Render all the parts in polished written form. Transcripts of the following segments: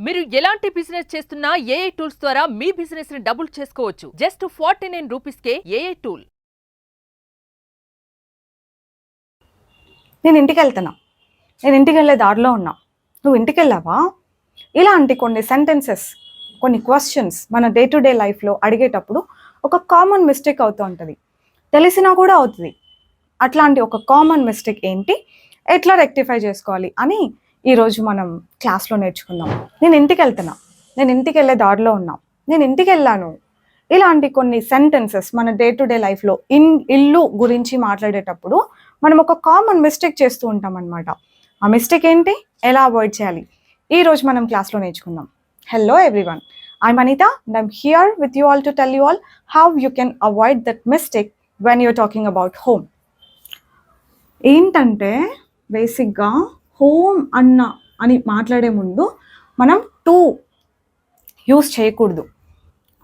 మీరు ఎలాంటి బిజినెస్ చేస్తున్నా ఏఐ టూల్స్ ద్వారా మీ బిజినెస్ ని డబుల్ చేసుకోవచ్చు. జస్ట్ 49 రూపీస్కే ఏఐ టూల్. నేను ఇంటికి వెళ్తున్నా, నేను ఇంటికి వెళ్ళే దారిలో ఉన్నా, నువ్వు ఇంటికి వెళ్ళావా? ఇలాంటి కొన్ని సెంటెన్సెస్, కొన్ని క్వశ్చన్స్ మన డే టు డే లైఫ్లో అడిగేటప్పుడు ఒక కామన్ మిస్టేక్ అవుతూ ఉంటుంది, తెలిసినా కూడా అవుతుంది. అట్లాంటి ఒక కామన్ మిస్టేక్ ఏంటి, ఎట్లా రెక్టిఫై చేసుకోవాలి అని ఈరోజు మనం క్లాస్లో నేర్చుకుందాం. నేను ఇంటికి వెళ్తున్నా, నేను ఇంటికి వెళ్ళే దారిలో ఉన్నా, నేను ఇంటికి వెళ్ళాను. ఇలాంటి కొన్ని సెంటెన్సెస్ మన డే టు డే లైఫ్లో ఇల్లు గురించి మాట్లాడేటప్పుడు మనం ఒక కామన్ మిస్టేక్ చేస్తూ ఉంటాం అనమాట. ఆ మిస్టేక్ ఏంటి, ఎలా అవాయిడ్ చేయాలి, ఈరోజు మనం క్లాస్లో నేర్చుకుందాం. Hello everyone, I'm Anita and I'm here with you all to tell you all how you can avoid that mistake when you're talking about home. ఏంటంటే బేసిక్గా హోమ్ అని మాట్లాడే ముందు మనం టు యూస్ చేయకూడదు.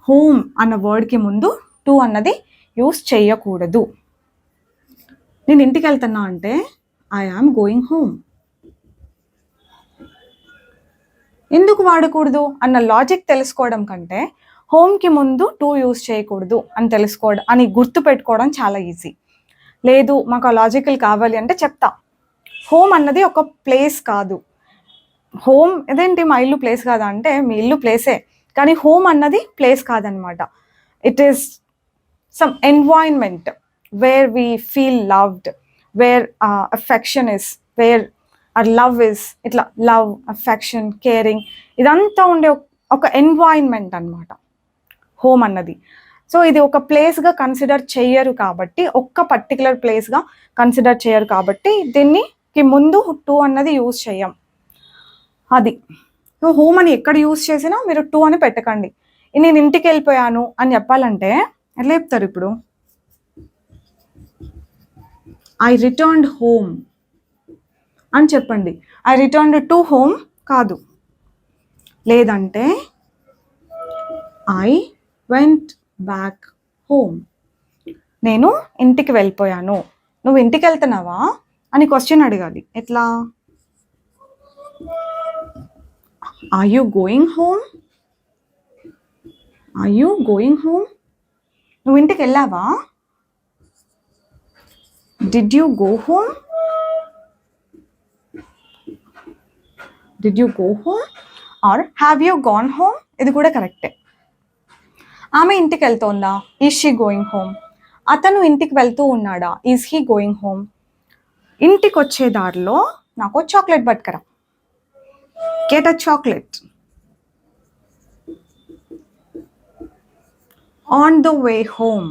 హోమ్ అన్న వర్డ్కి ముందు టు అన్నది యూస్ చేయకూడదు. నేను ఇంటికి వెళ్తున్నా అంటే ఐ యామ్ గోయింగ్ హోమ్. ఎందుకు వాడకూడదు అన్న లాజిక్ తెలుసుకోవడం కంటే హోమ్కి ముందు టు యూస్ చేయకూడదు అని తెలుసుకోవడం, అని గుర్తు పెట్టుకోవడం చాలా ఈజీ. లేదు మాకు ఆ లాజికల్ కావాలి అంటే చెప్తా. హోమ్ అన్నది ఒక ప్లేస్ కాదు. హోమ్ ఇదేంటి మా ఇల్లు ప్లేస్ కాదా అంటే మీ ఇల్లు ప్లేసే, కానీ హోమ్ అన్నది ప్లేస్ కాదనమాట. It is some environment where we feel loved, where affection is, where are love is. ఇట్లా లవ్, అఫెక్షన్, కేరింగ్ ఇదంతా ఉండే ఒక ఎన్వైరన్మెంట్ అనమాట హోమ్ అన్నది. సో ఇది ఒక ప్లేస్గా కన్సిడర్ చేయరు కాబట్టి, ఒక్క పర్టికులర్ ప్లేస్గా కన్సిడర్ చేయరు కాబట్టి దీనికి ముందు టు అన్నది యూజ్ చేయం. అది సో హోమ్ అని ఎక్కడ యూజ్ చేసినా మీరు టు అని పెట్టకండి. నేను ఇంటికి వెళ్ళిపోయాను అని చెప్పాలంటే ఎట్లా చెప్తారు? ఇప్పుడు ఐ రిటర్న్డ్ హోమ్ అని చెప్పండి. ఐ రిటర్న్డ్ టు హోమ్ కాదు. లేదంటే ఐ వెంట్ బ్యాక్ హోమ్. నేను ఇంటికి వెళ్ళిపోయాను. నువ్వు ఇంటికి వెళ్తున్నావా అని క్వశ్చన్ అడగాలి. ఎట్లా? Are you going home? Are you going home? నువ్వు ఇంటికి వెళ్ళావా? Did you go home? Did you go home or have you gone home? ఇది కూడా కరెక్టే. ఆమె ఇంటికి వెళ్తోందా? Is she going home. అతను ఇంటికి వెళ్తూ ఉన్నాడా? Is he going home. ఇంటికి వచ్చే దారిలో నాకు చాక్లెట్ పట్టుకరా. Get a chocolate. On the way home.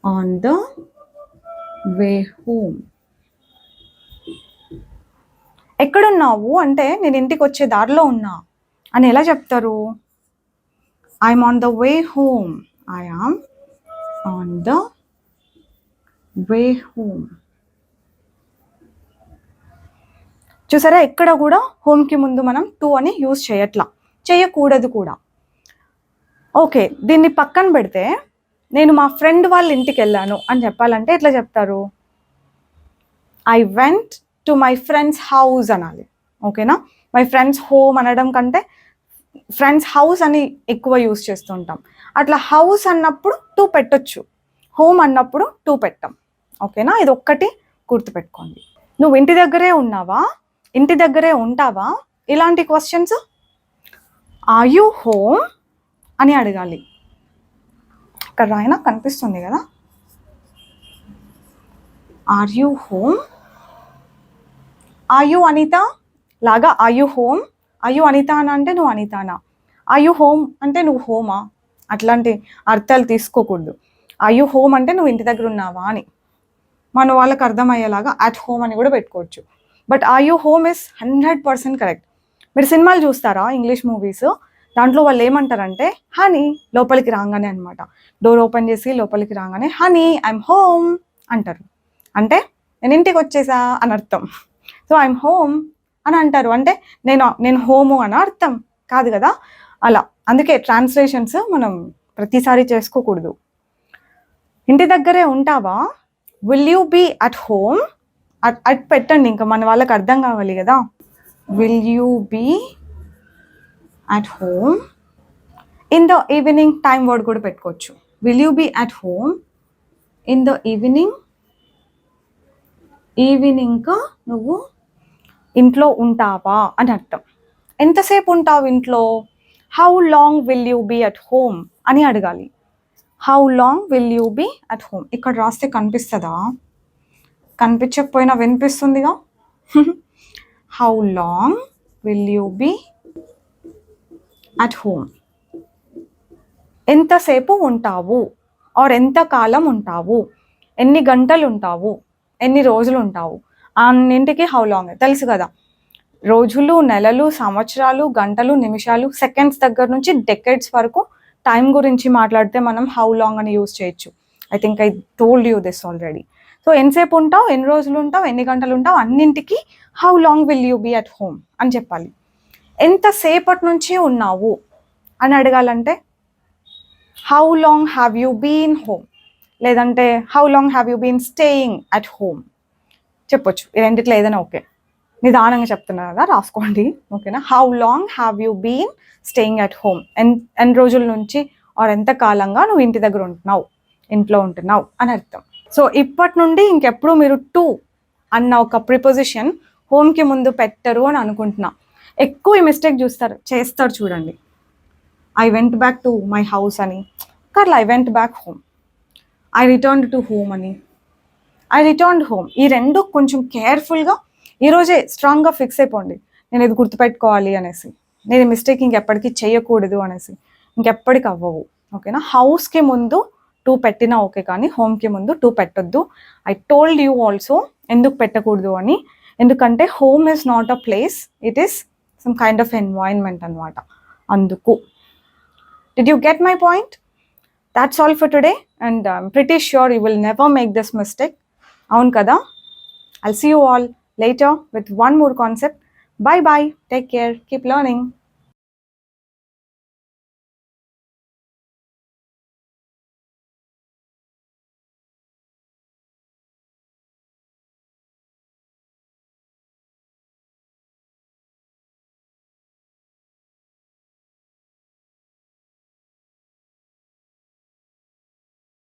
On the way home. ఎక్కడున్నావు అంటే నేను ఇంటికి వచ్చే దారిలో ఉన్నా అని ఎలా చెప్తారు? I'm on the way home. I am on the way home. చూసారా, ఎక్కడ కూడా హోమ్కి ముందు మనం టు అని యూజ్ చేయకూడదు కూడా. ఓకే, దీన్ని పక్కన పెడితే నేను మా ఫ్రెండ్ వాళ్ళ ఇంటికి వెళ్ళాను అని చెప్పాలంటే ఎట్లా చెప్తారు? I went to my friends house అనాలి. ఓకేనా? మై ఫ్రెండ్స్ హోమ్ అనడం కంటే ఫ్రెండ్స్ హౌస్ అని ఎక్కువ యూజ్ చేస్తుంటాం. అట్లా హౌస్ అన్నప్పుడు టూ పెట్టొచ్చు, హోమ్ అన్నప్పుడు టూ పెట్టాం. ఓకేనా? ఇది ఒక్కటి గుర్తుపెట్టుకోండి. నువ్వు ఇంటి దగ్గరే ఉన్నావా, ఇంటి దగ్గరే ఉంటావా, ఇలాంటి క్వశ్చన్స్ ఆర్ యూ హోమ్ అని అడగాలి. ఇక్కడ రాయినా కనిపిస్తుంది కదా, are you home. Are you Anita లాగా are you home. Are you Anita అని అంటే నువ్వు అనితానా, ఆర్ యూ హోమ్ అంటే నువ్వు హోమా, అట్లాంటి అర్థాలు తీసుకోకూడదు. ఆర్ యూ హోమ్ అంటే నువ్వు ఇంటి దగ్గర ఉన్నావా అని. మన వాళ్ళకి అర్థమయ్యేలాగా అట్ హోమ్ అని కూడా పెట్టుకోవచ్చు. But are you home is 100% correct. మీరు సినిమాలు చూస్తారా, ఇంగ్లీష్ మూవీస్, దాంట్లో వాళ్ళు ఏమంటారంటే హనీ, లోపలికి రాగానే అనమాట, డోర్ ఓపెన్ చేసి లోపలికి రాగానే హనీ ఐఎమ్ హోమ్ అంటారు. అంటే నేను ఇంటికి వచ్చేసా అని అర్థం. సో ఐఎమ్ హోమ్ అని అంటారు అంటే నేను హోము అని అర్థం కాదు కదా. అలా అందుకే ట్రాన్స్లేషన్స్ మనం ప్రతిసారి చేసుకోకూడదు. ఇంటి దగ్గరే ఉంటావా, will you be at home. At పెట్టండి, ఇంకా మన వాళ్ళకి అర్థం కావాలి కదా. Will you be at home. In the evening time word కూడా పెట్టుకోవచ్చు. Will you be at home in the evening? Evening నువ్వు ఇంట్లో ఉంటావా అని అర్థం. ఎంతసేపు ఉంటావు ఇంట్లో? How long will you be at home అని అడగాలి. How long will you be at home. ఇక్కడ రాస్తే కనిపిస్తుందా? కనిపించకపోయినా వినిపిస్తుందిగా. How long will you be at home. ఎంతసేపు ఉంటావు ఆర్ ఎంత కాలం ఉంటావు, ఎన్ని గంటలు ఉంటావు, ఎన్ని రోజులు ఉంటావు, అన్నింటికి హౌ లాంగ్ తెలుసు కదా. రోజులు, నెలలు, సంవత్సరాలు, గంటలు, నిమిషాలు, సెకండ్స్ దగ్గర నుంచి డెకేడ్స్ వరకు టైం గురించి మాట్లాడితే మనం హౌ లాంగ్ అని యూజ్ చేయొచ్చు. I think I told you this already. So ఎంతసేపు ఉంటావు, ఎన్ని రోజులు ఉంటావు, ఎన్ని గంటలు ఉంటావు, అన్నింటికి how long will you be at home అని చెప్పాలి. ఎంతసేపటి నుంచి ఉన్నావు అని అడగాలంటే how long have you been home, లేదంటే how long have you been staying at home చెప్పొచ్చు. ఈ రెండిట్లో ఏదైనా ఓకే. నిదానంగా చెప్తున్నా కదా, రాసుకోండి ఓకేనా. How long have you been staying at home. ఎన్ని రోజుల నుంచి ఆర్ ఎంత కాలంగా నువ్వు ఇంటి దగ్గర ఉంటున్నావు, ఇంట్లో ఉంటున్నావు అని అర్థం. సో ఇప్పటి నుండి ఇంకెప్పుడు మీరు టు అన్న ఒక ప్రిపోజిషన్ హోమ్కి ముందు పెట్టరు అని అనుకుంటున్నా. ఎక్కువ ఈ మిస్టేక్ చేస్తారు చూడండి. I went back to my house అని, కర్లా I went back home. I returned to home అని, ఐ రిటర్న్డ్ హోమ్. ఈ రెండు కొంచెం కేర్ఫుల్గా ఈరోజే స్ట్రాంగ్గా ఫిక్స్ అయిపోండి. నేను ఇది గుర్తుపెట్టుకోవాలి అనేసి, నేను ఈ మిస్టేక్ ఇంకెప్పటికీ చేయకూడదు అనేసి. ఇంకెప్పటికి అవ్వవు ఓకేనా. హౌస్కి ముందు టూ పెట్టినా ఓకే, కానీ హోమ్కి ముందు టూ పెట్టొద్దు. ఐ టోల్డ్ యూ ఆల్సో ఎందుకు పెట్టకూడదు అని. ఎందుకంటే home is not a place, it is some kind of environment అనమాట. అందుకు. Did you get my point? That's all for today, and I'm pretty sure you will never make this mistake. Avun kada? I'll see you all later with one more concept. Bye bye. Take care. Keep learning.